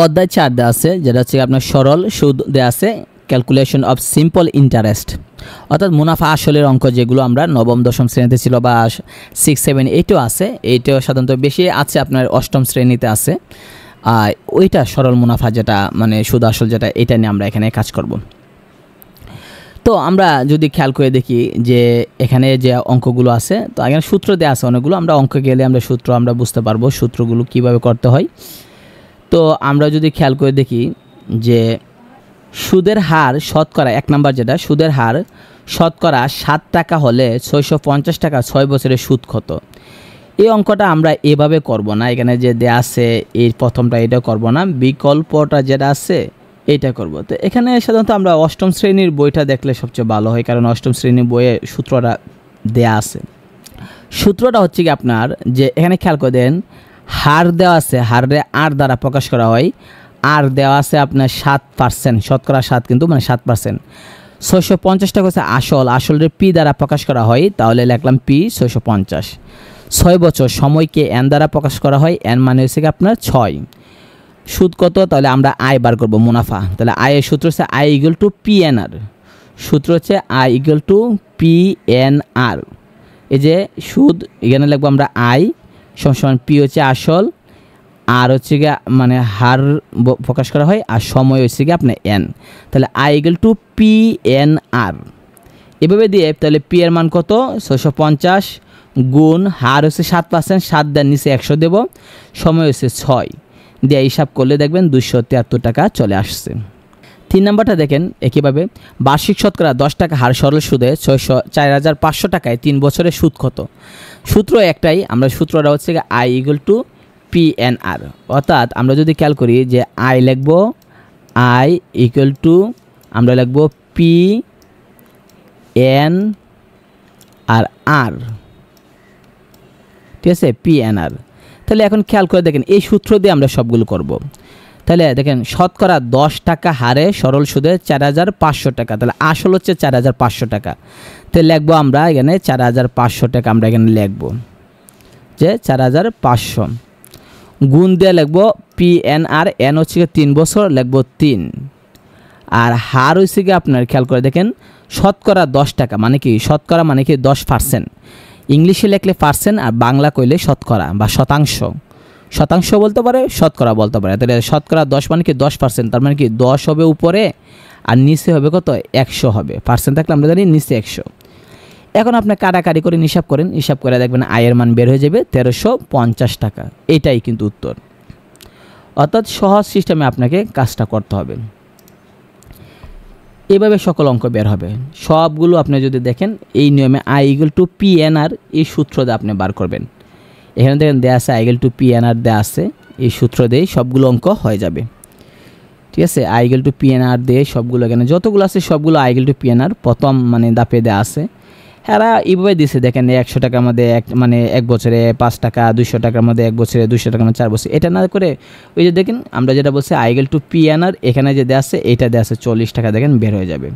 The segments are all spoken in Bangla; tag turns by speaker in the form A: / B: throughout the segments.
A: অধ্যায় 4 দেওয়া আছে, যেটা হচ্ছে আপনার সরল সুদ দেওয়া আছে, ক্যালকুলেশন অফ সিম্পল ইন্টারেস্ট, অর্থাৎ মুনাফা আসলের অঙ্ক যেগুলো আমরা নবম দশম শ্রেণীতে ছিল বা 6, 7, 8ও আছে, এইটাও সাধারণত বেশি আছে আপনার অষ্টম শ্রেণীতে আছে। ওইটা সরল মুনাফা যেটা মানে সুদ আসল যেটা, এটা নিয়ে আমরা এখানে কাজ করব। তো আমরা যদি খেয়াল করে দেখি যে এখানে যে অঙ্কগুলো আছে, তো এখানে সূত্র দেওয়া আছে অনেকগুলো, আমরা অঙ্ক গেলে আমরা সূত্র আমরা বুঝতে পারবো সূত্রগুলো কিভাবে করতে হয়। তো আমরা যদি খেয়াল করে দেখি যে সুদের হার শতকরা 1 নাম্বার যেটা, সুদের হার শতকরা 7 টাকা হলে 650 টাকা 6 বছরের সুদ কত। এই অঙ্কটা আমরা এভাবে করব না, এখানে যে দেয়া আছে এই প্রথমটা এটা করব না, বিকল্পটা যেটা আছে এইটা করব। তো এখানে সাধারণত আমরা অষ্টম শ্রেণীর বইটা দেখলে সবচেয়ে ভালো হয়, কারণ অষ্টম শ্রেণীর বইয়ে সূত্রটা দেয়া আছে। সূত্রটা হচ্ছে কি আপনার, যে এখানে খেয়াল করে দেন হার দেওয়া আছে, হারে আর দ্বারা প্রকাশ করা হয়, আর দেওয়া আছে আপনার 7%, শতকরা 7 কিন্তু মানে 7%। 650 টাকা হচ্ছে আসল, আসলের পি দ্বারা প্রকাশ করা হয়, তাহলে লিখলাম পি 650। 6 বছর সময়কে এন দ্বারা প্রকাশ করা হয়, এন মানে হচ্ছে কি আপনার 6। সুদ কত, তাহলে আমরা আয় বার করব, মুনাফা। তাহলে আয়ের সূত্র হচ্ছে I equal to P N R, সূত্র হচ্ছে I equal to P N R. এই যে সুদ এখানে লিখবো আমরা আই সমান পি হচ্ছে আসল, আর হচ্ছে গিয়ে মানে হার প্রকাশ করা হয়, আর সময় হচ্ছে গিয়ে আপনার এন। তাহলে I equal to P N R এভাবে দিয়ে, তাহলে পি এর মান কত 650 গুণ হার হচ্ছে 7%, 7 দেওয়ার নিচে 100 দেব, সময় হচ্ছে 6 দিয়ে হিসাব করলে দেখবেন 273 টাকা চলে আসছে। 3 নাম্বারটা দেখেন একইভাবে, বার্ষিক শতকরা 10 টাকা হার সরল সুদে 4500 টাকায় 3 বছরের সুদ কত। সূত্র একটাই, আমরা সূত্রটা হচ্ছে I equal to P N R, অর্থাৎ আমরা যদি খেয়াল করি যে আই লিখব আই ইকুয়াল টু আমরা লিখব পি এন আর আর, ঠিক আছে, পি এন আর। তাহলে এখন খেয়াল করে দেখেন এই সূত্র দিয়ে আমরা সবগুলো করব। তাহলে দেখেন শতকরা 10 টাকা হারে সরল সুদে 4500 টাকা, তাহলে আসল হচ্ছে 4500 টাকা, তাহলে লিখবো আমরা এখানে 4500 টাকা, আমরা এখানে লিখবো যে 4500 গুণ দিয়ে লিখবো পি এন আর, এন হচ্ছে 3 বছর, লিখবো 3, আর হার হচ্ছে কি আপনার খেয়াল করে দেখেন শতকরা 10 টাকা মানে কি, শতকরা মানে কি 10%, ইংলিশে লিখলে পার্সেন্ট আর বাংলা কইলে শতকরা বা শতাংশ, শতাংশ বলতে পারে শতকরা বলতে পারে। তাহলে শতকরা 10 মানে কি 10%, তার মানে কি 10 হবে উপরে আর নিচে হবে কত 100 হবে, পার্সেন্ট থাকলে আমরা জানি নিচে 100। এখন আপনি কাটাকাটি করে হিসাব করেন, হিসাব করে দেখবেন আয়ের মান বের হয়ে যাবে 1350 টাকা। এটাই কিন্তু উত্তর, অর্থাৎ সহজ সিস্টেমে আপনাকে কাজটা করতে হবে। এভাবে সকল অঙ্ক বের হবে সবগুলো। আপনি যদি দেখেন এই নিয়মে I equal to P N R এই সূত্র দিয়ে আপনি বার করবেন। এখানে দেখেন দেওয়া আছে I equal to P N R দেওয়া আছে, এই সূত্র দিয়ে সবগুলো অঙ্ক হয়ে যাবে, ঠিক আছে। I equal to P N R দিয়ে সবগুলো এখানে যতগুলো আছে সবগুলো I equal to P N R প্রথম মানে দাপে দেওয়া আছে। এরা এইভাবে দিছে দেখেন 100 টাকার মধ্যে মানে 1 বছরে 5 টাকা, 200 টাকার মধ্যে 1 বছরে, 200 টাকার মধ্যে 4 বছর, এটা না করে ওই যে দেখেন আমরা যেটা বলছি I equal to P N R, এখানে যে দেওয়া আছে এইটা দেওয়া আছে 40 টাকা, দেখেন বের হয়ে যাবে।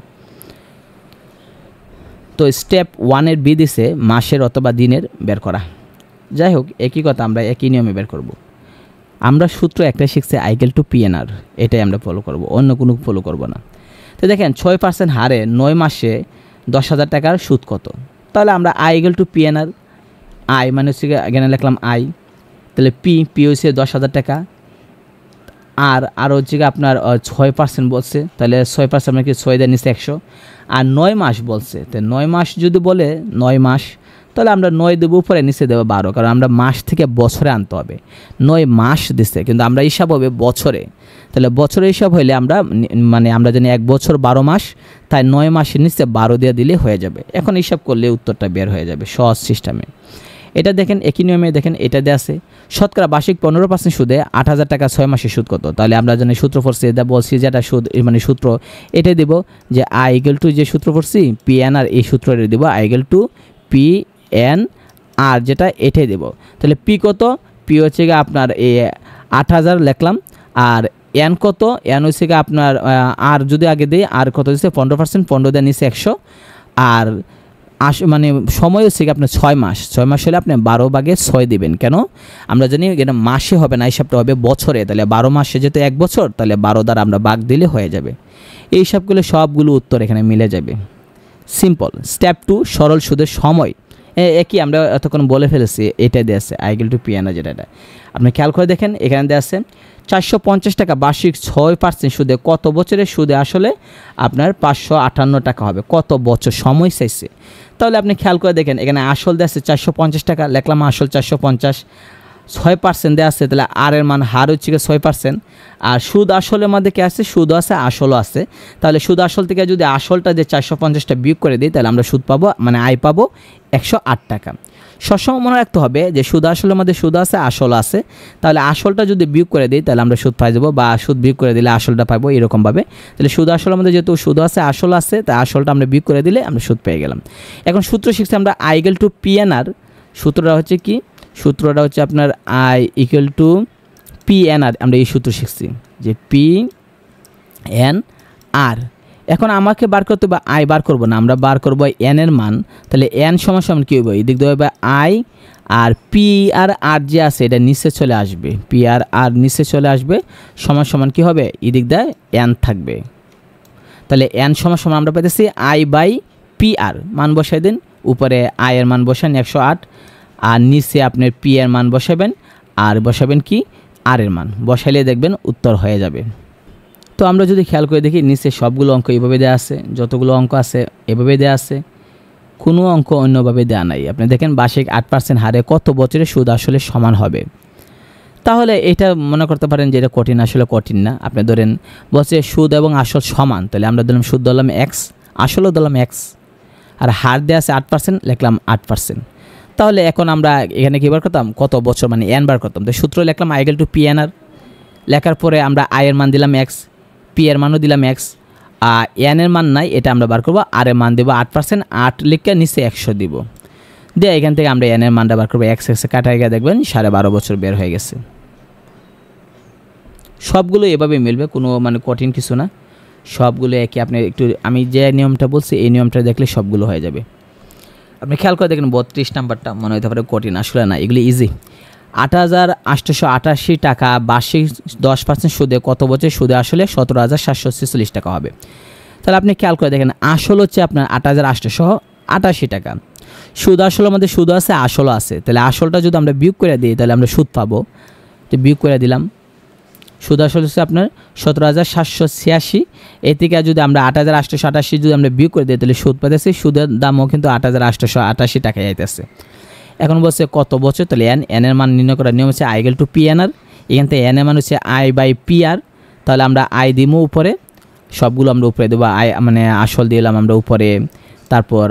A: তো স্টেপ 1 বি দিছে মাসের অথবা দিনের বের করা। যাই হোক একই কথা, আমরা একই নিয়মে বের করব। আমরা সূত্র একটা শিখছি I equal to P N R, এটাই আমরা ফলো করব, অন্য কোনো ফলো করব না। তো দেখেন 6% হারে 9 মাসে 10,000 টাকার সুদ কত। তাহলে আমরা I equal to P N R, I মানে হচ্ছে এখানে লিখলাম আই, তাহলে পি হচ্ছে 10,000 টাকা, আর হচ্ছে আপনার 6% বলছে, তাহলে 6% মানে কি 6 দেওয়ার নিচে 100, আর 9 মাস বলছে, তো 9 মাস যদি বলে 9 মাস, তাহলে আমরা 9 দেবো উপরে, নিচে দেবো 12, কারণ আমরা মাস থেকে বছরে আনতে হবে। 9 মাস দিচ্ছে কিন্তু আমরা হিসাব হবে বছরে, তাহলে বছরে হিসাব হইলে আমরা মানে আমরা জানি 1 বছর 12 মাস, তাই 9 মাসের নিচে 12 দিয়ে দিলে হয়ে যাবে। এখন হিসাব করলে উত্তরটা বের হয়ে যাবে সহজ সিস্টেমে। এটা দেখেন একই নিয়মে দেখেন এটা দেওয়া আছে শতকরা বার্ষিক 15% সুদে 8,000 টাকা 6 মাসের সুদ কত। তাহলে আমরা জানি সূত্র পড়ছি, এটা বলছি যেটা সুদ মানে সূত্র এটাই দেব যে আই ইকুয়াল টু যে সূত্র পড়ছি পি এন আর, এই সূত্র এটা দেবো I equal to P N R, যেটা এটাই দেব। তাহলে পি কত, পি হচ্ছে গিয়ে আপনার এই 8,000 লিখলাম, আর এন কত, এন হচ্ছে গিয়ে আপনার আর যদি আগে দিই আর কত দিচ্ছে 15%, 15 দেওয়ার নিচে 100, আর মানে সময় হচ্ছে কি আপনার 6 মাস। 6 মাস হলে আপনি 12/6 দিবেন। কেন? আমরা জানি এটা মাসে হবে না, হিসাবটা হবে বছরে। তাহলে 12 মাসে যেহেতু 1 বছর, তাহলে 12 দ্বারা আমরা ভাগ দিলে হয়ে যাবে। এই হিসাবগুলো সবগুলো উত্তর এখানে মিলে যাবে। সিম্পল। স্টেপ 2 সরল সুদের সময়। একই আমরা এতক্ষণ বলে ফেলেছি, এটা দেওয়া আছে I/P/N যেটা, এটা আপনি খেয়াল করে দেখেন, এখানে দেওয়া আছে 450 টাকা বার্ষিক 6% সুদে কত বছরের সুদে আসলে আপনার 558 টাকা হবে। কত বছর সময় চাইছে। তাহলে আপনি খেয়াল করে দেখেন, এখানে আসল দেওয়া আছে 450 টাকা, লিখলাম আসল 450, 6% দেওয়া আছে, তাহলে আর এর মান হার হচ্ছে 6%। আর সুদ আসলের মধ্যে কি আছে? সুদ আছে, আসলও আছে। তাহলে সুদ আসল থেকে যদি আসলটা যে 450টা বিয়োগ করে দিই, তাহলে আমরা সুদ পাবো, মানে আয় পাবো 108 টাকা। সবসময় মনে রাখতে হবে যে সুদ আসলের মধ্যে সুদ আছে, আসল আছে। তাহলে আসলটা যদি বিয়োগ করে দিই, তাহলে আমরা সুদ পাই যাবো, বা সুদ বিয়োগ করে দিলে আসলটা পাবো, এরকমভাবে। তাহলে সুদ আসলের মধ্যে যেহেতু সুদ আছে, আসল আছে, তাই আসলটা আমরা বিয়োগ করে দিলে আমরা সুদ পেয়ে গেলাম। এখন সূত্র শিখছি আমরা I/P/N। সূত্রটা হচ্ছে কি? সূত্রটা হচ্ছে আপনার I=P/N। আমরা এই সূত্র শিখছি যে P/N। এখন আমাকে বার করতে হবে, আই বার করবো না, আমরা বার করবো এন এর মান। তাহলে এন সমান কী হবে? এদিক দিয়ে হবে আই, আর পি আর আর যে আছে এটা নিচে চলে আসবে, পি আর আর নিচে চলে আসবে, সমান কী হবে? এদিক দিয়ে এন থাকবে। তাহলে এন সমান আমরা পেতেছি I/P/R। মান বসাই দিন, উপরে আই এর মান বসান 108, আর নিচে আপনার পি এর মান বসাবেন, আর বসাবেন কি? আর এর মান বসাইলে দেখবেন উত্তর হয়ে যাবে। তো আমরা যদি খেয়াল করে দেখি, নিচে সবগুলো অঙ্ক এভাবে দেওয়া আছে, যতগুলো অঙ্ক আছে এভাবে দেওয়া আছে, কোনো অঙ্ক অন্যভাবে দেওয়া নাই। আপনি দেখেন বার্ষিক 8% হারে কত বছরের সুদ আসলে সমান হবে। তাহলে এটা মনে করতে পারেন যে এটা কঠিন, আসলে কঠিন না। আপনি ধরেন বলছে সুদ এবং আসল সমান, তাহলে আমরা ধরলাম সুদ ধরলাম এক্স, আসলও ধরলাম এক্স, আর হার দেওয়া আছে 8%, লিখলাম 8%। তাহলে এখন আমরা এখানে কী বার করতাম? কত বছর, মানে এন বার করতাম। তো সূত্র লিখলাম I/P/N। লেখার পরে আমরা আই এর মান দিলাম এক্স, পি এর মানও দিলাম এক্স, আর এন এর মান নাই, এটা আমরা বার করবো। আর এর মান দেবো 8%, 8 লিখে নিচে 100 দিব, দিয়ে এখান থেকে আমরা এন এর মানটা বার করবো। এক্স কাটা গিয়ে দেখবেন 12.5 বছর বের হয়ে গেছে। সবগুলো এভাবে মিলবে, কোনো মানে কঠিন কিছু না, সবগুলো একই। আপনি একটু আমি যে নিয়মটা বলছি এই নিয়মটা দেখলে সবগুলো হয়ে যাবে। আপনি খেয়াল করে দেখেন 32 নাম্বারটা মনে হতে পারে কঠিন, আসলে না, এগুলি ইজি। 8,888 টাকা বার্ষিক 10% সুদে কত বছর সুদে আসলে 17,746 টাকা হবে। তাহলে আপনি খেয়াল করে দেখেন, আসল হচ্ছে আপনার 8,888 টাকা, সুদ আসলের মধ্যে সুদ আছে, আসলও আছে। তাহলে আসলটা যদি আমরা বিয়োগ করে দিই, তাহলে আমরা সুদ পাবো। তো বিয়োগ করে দিলাম, সুদ আসল হচ্ছে আপনার 17,786। এ থেকে যদি আমরা 8,888 যদি আমরা বিয়োগ করে দিই, তাহলে সুদ পাইতেছি, সুদের দামও কিন্তু 8,888 টাকায় আইতেছে। এখন বলছে কত বছর, তাহলে এন এর মান নির্ণয় করার নিয়ম হচ্ছে I/P/N। এখান থেকে এন এর মান হচ্ছে I/P/R। তাহলে আমরা আই দিব উপরে, সবগুলো আমরা উপরে দেবো। আই মানে আসল দিলাম আমরা উপরে, তারপর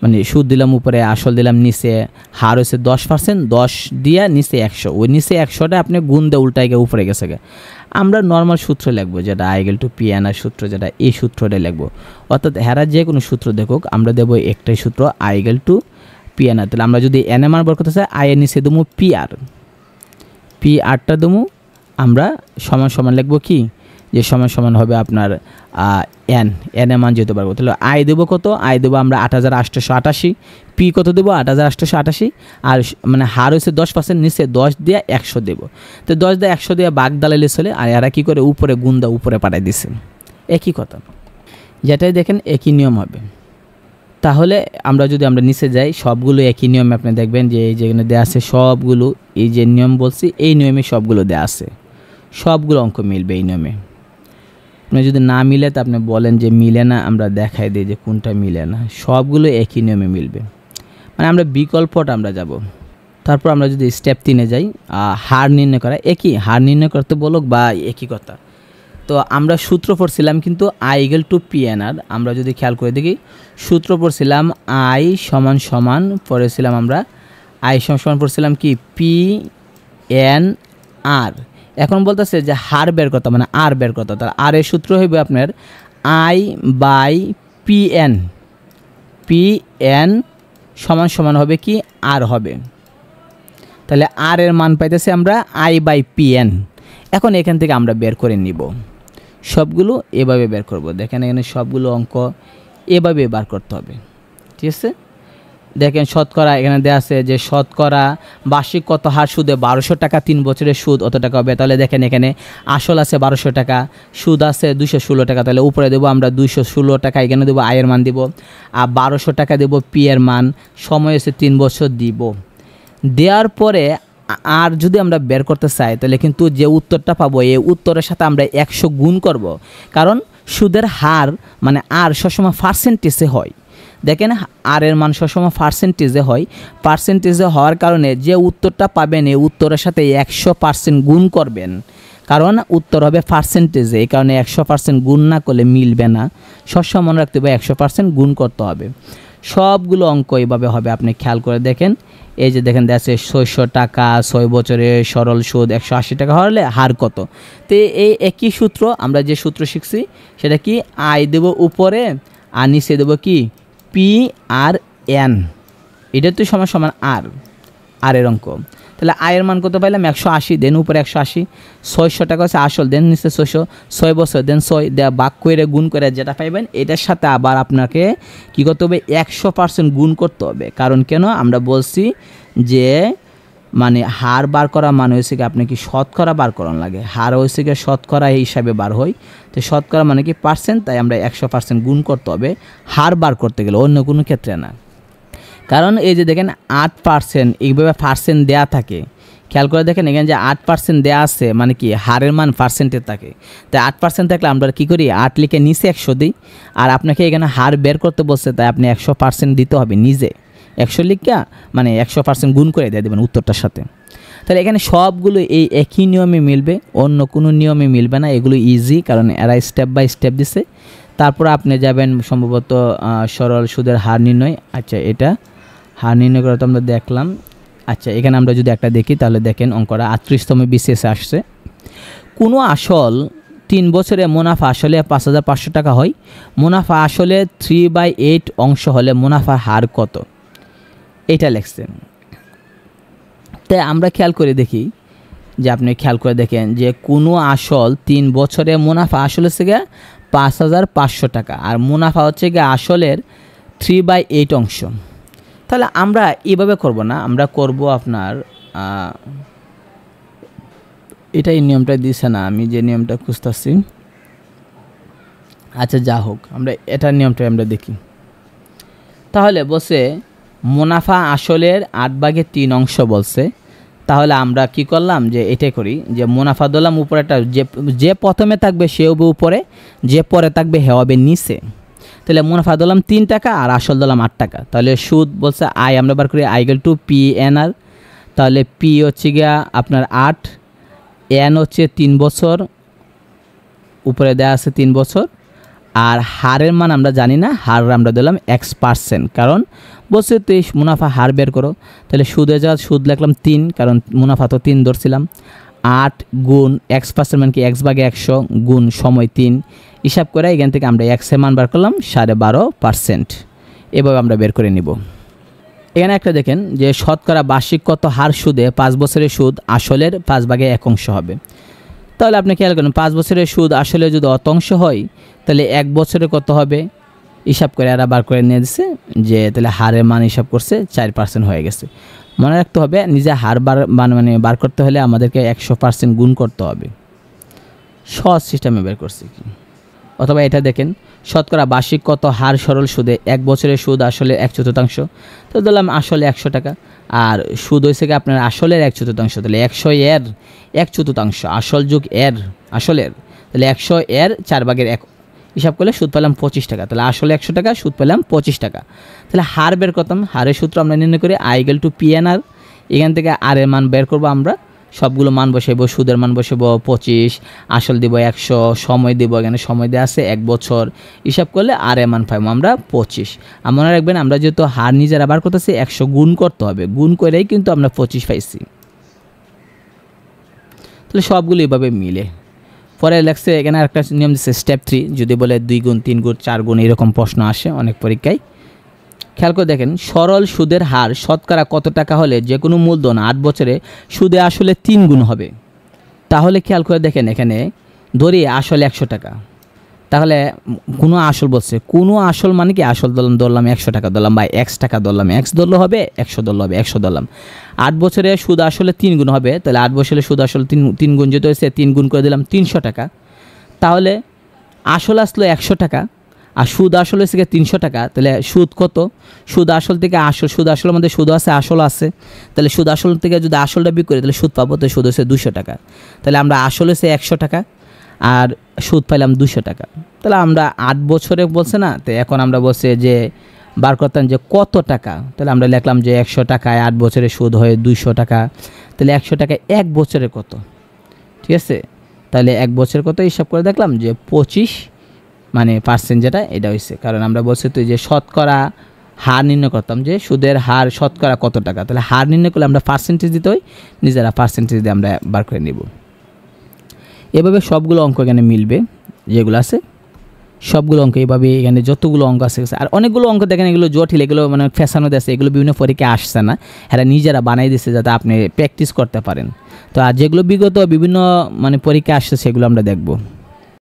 A: মানে সুদ দিলাম উপরে, আসল দিলাম নিচে, হার হচ্ছে 10%, 10 দিয়া নিচে 100, ওই নিচে 100টা আপনি গুণ দিয়ে উল্টাই গিয়ে উপরে গেছে। আমরা নর্মাল সূত্র লিখবো, যেটা I/P/N সূত্র, যেটা এই সূত্রটা লিখবো। অর্থাৎ হেরা যে কোনো সূত্র দেখুক, আমরা দেবো একটাই সূত্র I/P/N। তাহলে আমরা যদি এন এর মান বার করতে চাই, আই এর নিচে দেবো P/Rটা দেবো আমরা, সমান লিখবো কি? যে সমান হবে আপনার এন এর মান যেতে পারবো। তাহলে আই দেবো কত? আই দেবো আমরা 8,888, পি কত দেবো? 8,888, আর মানে হার হচ্ছে 10%, নিচে 10 দিয়ে 100 দেবো। তো 10 দিয়ে 100 দিয়ে বাগ দালাইলে চলে, আর এরা কী করে? উপরে গুণ দা উপরে পাঠাই দিছে। একই কথা, যেটাই দেখেন একই নিয়ম হবে। তাহলে আমরা যদি আমরা নিচে যাই, সবগুলো একই নিয়মে আপনি দেখবেন যে এই যেখানে দেওয়া আছে সবগুলো, এই যে নিয়ম বলছি এই নিয়মে সবগুলো দেওয়া আছে, সবগুলো অঙ্ক মিলবে এই নিয়মে। আপনি যদি না মিলে তো আপনি বলেন যে মিলে না, আমরা দেখাই দিই যে কোনটা মিলে না, সবগুলো একই নিয়মে মিলবে। মানে আমরা বিকল্পটা আমরা যাব। তারপর আমরা যদি স্টেপ 3-এ যাই, হার নির্ণয় করা, একই হার নির্ণয় করতে বলুক বা একই কথা। তো আমরা সূত্র পড়ছিলাম কিন্তু I/P/N। আমরা যদি খেয়াল করে দেখি, সূত্র পড়ছিলাম I সমান পড়েছিলাম আমরা I সমান পড়ছিলাম কি? P/N। এখন বলতেছে যে হার বের করতে, মানে আর বের করতে। তাহলে আর এর সূত্র হইবে আপনার I/P/N। P/N সমান হবে কি? আর হবে। তাহলে আর এর মান পাইতেছি আমরা I/P/N। এখন এখান থেকে আমরা বের করে নিব, সবগুলো এভাবে বের করব। দেখেন এখানে সবগুলো অঙ্ক এভাবে বার করতে হবে। ঠিক আছে। দেখেন শতকরা এখানে দেওয়া আছে যে শতকরা বার্ষিক কত হার সুদে 1200 টাকা 3 বছরের সুদ অত টাকা হবে। তাহলে দেখেন এখানে আসল আছে 1200 টাকা, সুদ আছে 216 টাকা, তাহলে উপরে দেবো আমরা 216 টাকা, এখানে দেবো আয়ের মান দিব, আর 1200 টাকা দেবো পি এর মান, সময় হচ্ছে 3 বছর দিব। দেওয়ার পরে আর যদি আমরা বের করতে চাই তাহলে কিন্তু যে উত্তরটা পাবো এই উত্তরের সাথে আমরা 100 গুণ করব, কারণ সুদের হার মানে আর সবসময় পার্সেন্টেজে হয়। দেখেন আর এর মান সবসময় পার্সেন্টেজে হয়, পার্সেন্টেজে হওয়ার কারণে যে উত্তরটা পাবেন এই উত্তরের সাথে 100% গুণ করবেন, কারণ উত্তর হবে পার্সেন্টেজে, এই কারণে 100% গুণ না করলে মিলবে না। সবসময় মনে রাখতে হবে 100% গুণ করতে হবে। সবগুলো অঙ্ক এইভাবে হবে, আপনি খেয়াল করে দেখেন। এই যে দেখেন দেখা যাচ্ছে 600 টাকা 6 বছরে সরল সুদ 180 টাকা হলে হার কত। তো এই একই সূত্র আমরা যে সূত্র শিখছি সেটা কি, আয় দেব উপরে আর নিচে দেবো কি পি আর এন, এটা তো সমান সমান আর এর অঙ্ক। তাহলে আয়ের মান কত পাইলাম 180, দেন উপরে 180, 600 টাকা হচ্ছে আসল, দেন নিচে 600, 6 বছর দেন 6 দেয়া ভাগ করে গুণ করে যেটা পাইবেন এটার সাথে আবার আপনাকে কী করতে হবে 100% গুণ করতে হবে। কারণ কেন আমরা বলছি যে মানে হার বার করা মানে হয়েছে কি আপনি কি শতকরা বার করানো লাগে, হার হয়েছে কি শতকরা হিসাবে বার হয়, তো শতকরা মানে কি পার্সেন্ট, তাই আমরা 100% গুণ করতে হবে হার বার করতে গেলে, অন্য কোনো ক্ষেত্রে না। কারণ এই যে দেখেন 8% এইভাবে পার্সেন্ট দেয়া থাকে, খেয়াল করে দেখেন এখানে যে 8% দেয়া আছে মানে কি হারের মান পার্সেন্টের থাকে, তাই 8% থাকলে আমরা কী করি 8 লিখে নিচে 100 দিই, আর আপনাকে এখানে হার বের করতে বলছে তাই আপনি 100% দিতে হবে নিজে, 100 লিখা মানে 100% গুণ করে দিয়ে দেবেন উত্তরটার সাথে। তাহলে এখানে সবগুলো এই একই নিয়মে মিলবে, অন্য কোনো নিয়মে মিলবে না, এগুলো ইজি কারণ এরা স্টেপ বাই স্টেপ দিছে। তারপর আপনি যাবেন সম্ভবত সরল সুদের হার নির্ণয়, আচ্ছা এটা হার নির্ণয় করা তো আমরা দেখলাম। আচ্ছা এখানে আমরা যদি একটা দেখি তাহলে দেখেন অঙ্কটা 38তম বিসিএসে আসছে। কোনো আসল 3 বছরে মুনাফা আসলে 5500 টাকা হয়, মুনাফা আসলে 3/8 অংশ হলে মুনাফার হার কত, এটা লিখছেন। তাই আমরা খেয়াল করে দেখি যে আপনি খেয়াল করে দেখেন যে কোনো আসল 3 বছরে মুনাফা আসলে হচ্ছে গিয়ে 5500 টাকা, আর মুনাফা হচ্ছে গিয়ে আসলের 3/8 অংশ। তাহলে আমরা এইভাবে করব না, আমরা করব আপনার এটাই নিয়মটা দিছে না, আমি যে নিয়মটা খুঁজতেছি, আচ্ছা যা হোক আমরা এটার নিয়মটা আমরা দেখি। তাহলে বলছে মুনাফা আসলের 8/3 অংশ বলছে, তাহলে আমরা কি করলাম যে এটাই করি যে মুনাফা দিলাম উপরেটা, যে প্রথমে থাকবে সে হবে উপরে, যে পরে থাকবে হে হবে নিচে। তাহলে মুনাফা দিলাম 3 টাকা আর আসল দিলাম 8 টাকা, তাহলে সুদ বলছে আয় আমরা বার করি I equal to P N R, তাহলে পি হচ্ছে গিয়া আপনার 8, এন হচ্ছে 3 বছর, উপরে দেওয়া আছে 3 বছর, আর হারের মান আমরা জানি না, হার আমরা দিলাম x%, কারণ বলছে তুই মুনাফা হার বের করো। তাহলে সুদে যা সুদ লিখলাম 3, কারণ মুনাফা তো 3 ধরছিলাম, 8 গুণ x% মানে কি x/100 গুণ সময় 3, হিসাব করে এখান থেকে আমরা x এর মান বার করলাম 12.5%, এভাবে আমরা বের করে নিব। এখানে একটা দেখেন যে শতকরা বার্ষিক কত হার সুদে 5 বছরের সুদ আসলের 5/1 অংশ হবে। তাহলে আপনি খেয়াল করেন 5 বছরের সুদ আসলে যদি অংশ হয় তাহলে 1 বছরে কত হবে, হিসাব করে এরা বার করে নিয়ে দিচ্ছে যে তাহলে হারের মান হিসাব করছে 4% হয়ে গেছে। মনে রাখতে হবে নিজে হার মানে বার করতে হলে আমাদেরকে 100% গুণ করতে হবে, সহজ সিস্টেমে বের করছি। অথবা এটা দেখেন শতকরা বার্ষিক কত হার সরল সুদে 1 বছরের সুদ আসলে 1/4, তো ধরলাম আসলে 100 টাকা, আর সুদ হয়েছে কি আপনার আসলের 1/4, তাহলে 100 এর 1/4 আসল যোগ এর আসলের, তাহলে 100 এর 4/1 হিসাব করলে সুদ পেলাম 25 টাকা, তাহলে আসলে 100 টাকা সুদ পেলাম 25 টাকা। তাহলে হার বের করতাম, হারের সূত্র আমরা নির্ণয় করি I equal to P N R, এখান থেকে আর এর মান বের করবো আমরা, সবগুলো মান বসাবো, সুদের মান বসাবো 25, আসল দিব 100, সময় দিব এখানে সময় দেওয়া আছে 1 বছর, হিসাব করলে আর এর মান পাইবো আমরা 25। আর মনে রাখবেন আমরা যেহেতু হার নিজেরা বার করতেছি 100 গুণ করতে হবে, গুণ করেই কিন্তু আমরা 25 পাইছি। তাহলে সবগুলো এইভাবে মিলে পরে লেখছে এখানে একটা নিয়ম দিচ্ছে স্টেপ 3, যদি বলে 2 গুণ 3 গুণ 4 গুণ এরকম প্রশ্ন আসে অনেক পরীক্ষায়। খেয়াল করে দেখেন সরল সুদের হার শতকরা কত টাকা হলে যে কোনো মূলধন 8 বছরে সুদে আসলে 3 গুণ হবে। তাহলে খেয়াল করে দেখেন এখানে ধরি আসলে 100 টাকা, তাহলে কোনো আসল বলছে, কোনো আসল মানে কি আসল ধরলাম 100 টাকা ধরলাম বা এক্স টাকা ধরলাম, এক্স ধরলে হবে 100 ধরলে হবে 100 ধরলাম। 8 বছরে সুদ আসলে 3 গুণ হবে, তাহলে 8 বছরে সুদ আসলে 3 গুণ যেতে হয়েছে 3 গুণ করে দিলাম 300 টাকা। তাহলে আসল আসলো 100 টাকা আর সুদ আসল হয়েছে 300 টাকা, তাহলে সুদ কত? সুদ আসল থেকে আসল, সুদ আসলের মধ্যে সুদ আছে আসল আছে, তাহলে সুদ আসল থেকে যদি আসলটা বিক করি তাহলে সুদ পাবো, তো সুদ হচ্ছে 200 টাকা। তাহলে আমরা আসল হচ্ছে 100 টাকা আর সুদ পাইলাম 200 টাকা। তাহলে আমরা 8 বছরে বলছে না, তো এখন আমরা বলছে যে বার করতাম যে কত টাকা, তাহলে আমরা লিখলাম যে 100 টাকায় 8 বছরে সুদ হয় 200 টাকা, তাহলে 100 টাকায় 1 বছরে কত, ঠিক আছে? তাহলে 1 বছর কত হিসাব করে দেখলাম যে 25 মানে পার্সেন্ট, যেটা এটা হয়েছে। কারণ আমরা বলছি তো যে শতকরা হার নির্ণয় করতাম যে সুদের হার শতকরা কত টাকা, তাহলে হার নির্ণয় করলে আমরা পার্সেন্টেজ দিতে হয়, নিজেরা পার্সেন্টেজ দিয়ে আমরা বার করে নেব। এভাবে সবগুলো অঙ্ক এখানে মিলবে, যেগুলো আছে সবগুলো অঙ্ক এইভাবে এখানে যতগুলো অঙ্ক আছে। আর অনেকগুলো অঙ্ক দেখেন এগুলো জটিল, এগুলো মানে ফ্যাশানো দিয়েছে, এগুলো বিভিন্ন পরীক্ষায় আসছে না, এরা নিজেরা বানাই দিচ্ছে যাতে আপনি প্র্যাকটিস করতে পারেন। তো আর যেগুলো বিগত বিভিন্ন মানে পরীক্ষা আসছে সেগুলো আমরা দেখব।